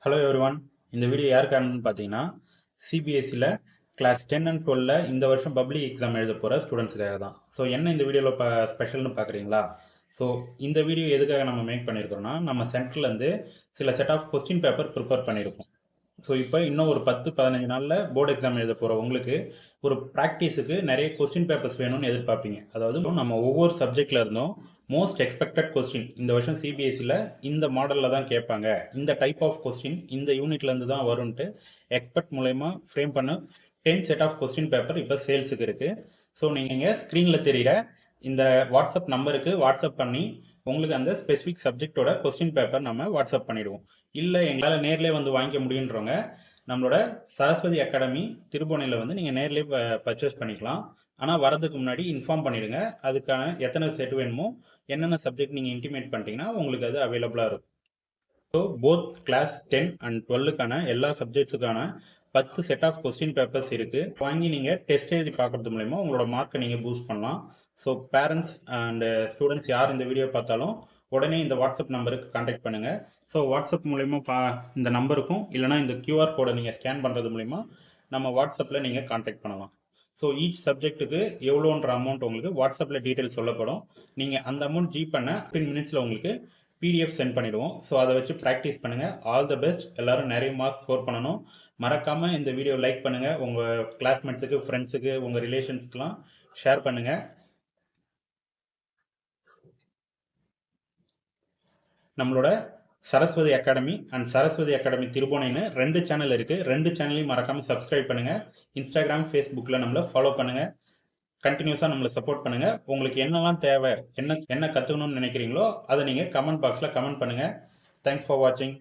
Hello everyone. இந்த video யாருக்கானு பார்த்தீங்கன்னா சிபிஎஸ்சியில் class 10 and 12 இந்த வருஷம் பப்ளிக் எக்ஸாம் எழுத போகிற ஸ்டூடெண்ட்ஸுக்காக தான். ஸோ என்ன இந்த வீடியோவில் ஸ்பெஷல்னு பார்க்குறீங்களா? ஸோ இந்த வீடியோ எதுக்காக நம்ம மேக் பண்ணியிருக்கோம்னா, நம்ம சென்டர்லேருந்து சில set of question paper prepare பண்ணியிருக்கோம். ஸோ இப்போ இன்னும் ஒரு 10-15 நாளில் போர்டு எக்ஸாம் எழுத போகிற உங்களுக்கு ஒரு ப்ராக்டிஸுக்கு நிறைய கொஸ்டின் பேப்பர்ஸ் வேணும்னு எதிர்பார்ப்பீங்க. அதாவது நம்ம ஒவ்வொரு சப்ஜெக்டில் இருந்தும் மோஸ்ட் எக்ஸ்பெக்டட் கொஸ்டின் இந்த வருஷம் சிபிஎஸ்சியில் இந்த மாடலில் தான் கேட்பாங்க, இந்த டைப் ஆஃப் கொஸ்டின் இந்த யூனிட்லேருந்து தான் வரும்ன்ட்டு எக்ஸ்பெக்ட் மூலயமா ஃப்ரேம் பண்ண 10 செட் ஆஃப் கொஸ்டின் பேப்பர் இப்போ சேல்ஸுக்கு இருக்குது. ஸோ நீங்கள் ஸ்க்ரீனில் தெரிகிற இந்த வாட்ஸ்அப் நம்பருக்கு வாட்ஸ்அப் பண்ணி உங்களுக்கு அந்த ஸ்பெசிஃபிக் சப்ஜெக்டோட கொஸ்டின் பேப்பர் நம்ம வாட்ஸ்அப் பண்ணிவிடுவோம். இல்லை எங்களால் நேர்லேயே வந்து வாங்கிக்க முடியுன்றவங்க நம்மளோட சரஸ்வதி அகாடமி திருபுவனையில் வந்து நீங்கள் நேர்லேயே பர்ச்சேஸ் பண்ணிக்கலாம். ஆனால் வரதுக்கு முன்னாடி இன்ஃபார்ம் பண்ணிவிடுங்க. அதுக்கான எத்தனை செட் வேணுமோ, என்னென்ன சப்ஜெக்ட் நீங்கள் இன்டிமேட் பண்ணிட்டீங்கன்னா உங்களுக்கு அது அவைலபிளாக இருக்கும். ஸோ போத் கிளாஸ் 10 அண்ட் 12க்கான எல்லா சப்ஜெக்ட்ஸுக்கான 10 செட் ஆஃப் கொஸ்டின் பேப்பர்ஸ் இருக்குது. வாங்கி நீங்கள் டெஸ்ட் எழுதி பார்க்குறது மூலமா உங்களோட மார்க்கை நீங்கள் பூஸ்ட் பண்ணலாம். ஸோ பேரண்ட்ஸ் அண்ட் ஸ்டூடெண்ட்ஸ் யார் இந்த வீடியோ பார்த்தாலும் உடனே இந்த வாட்ஸ்அப் நம்பருக்கு காண்டாக்ட் பண்ணுங்கள். ஸோ வாட்ஸ்அப் மூலயமா இந்த நம்பருக்கும் இல்லைனா இந்த கியூஆர் கோடை நீங்கள் ஸ்கேன் பண்ணுறது மூலிமா நம்ம வாட்ஸ்அப்பில் நீங்கள் காண்டாக்ட் பண்ணலாம். ஸோ ஈச் சப்ஜெக்ட்டுக்கு எவ்வளோன்ற அமௌண்ட் உங்களுக்கு வாட்ஸ்அப்பில் டீட்டெயில்ஸ் சொல்லப்படும். நீங்கள் அந்த அமௌண்ட் ஜி பண்ண 15 மினிட்ஸில் உங்களுக்கு பிடிஎஃப் சென்ட் பண்ணிடுவோம். ஸோ அதை வச்சு ப்ராக்டிஸ் பண்ணுங்கள். All the best. எல்லோரும் நிறைய மார்க் ஸ்கோர் பண்ணணும். மறக்காமல் இந்த வீடியோ லைக் பண்ணுங்கள். உங்கள் கிளாஸ்மேட்ஸுக்கு, ஃப்ரெண்ட்ஸுக்கு, உங்கள் ரிலேஷன்ஸ்க்கெலாம் ஷேர் பண்ணுங்கள். நம்மளோட Saraswathi academy and Saraswathi academy திருபுவனைன்னு 2 சேனல் இருக்குது. 2 சேனலையும் மறக்காமல் சப்ஸ்கிரைப் பண்ணுங்கள். இன்ஸ்டாகிராம், ஃபேஸ்புக்கில் நம்மளை ஃபாலோ பண்ணுங்கள். கண்டினியூஸாக நம்மளை சப்போர்ட் பண்ணுங்கள். உங்களுக்கு என்னெல்லாம் தேவை, என்ன கற்றுக்கணும்னு நினைக்கிறீங்களோ அதை நீங்கள் கமெண்ட் பாக்ஸில் கமெண்ட் பண்ணுங்கள். தேங்க்ஸ் ஃபார் வாட்சிங்.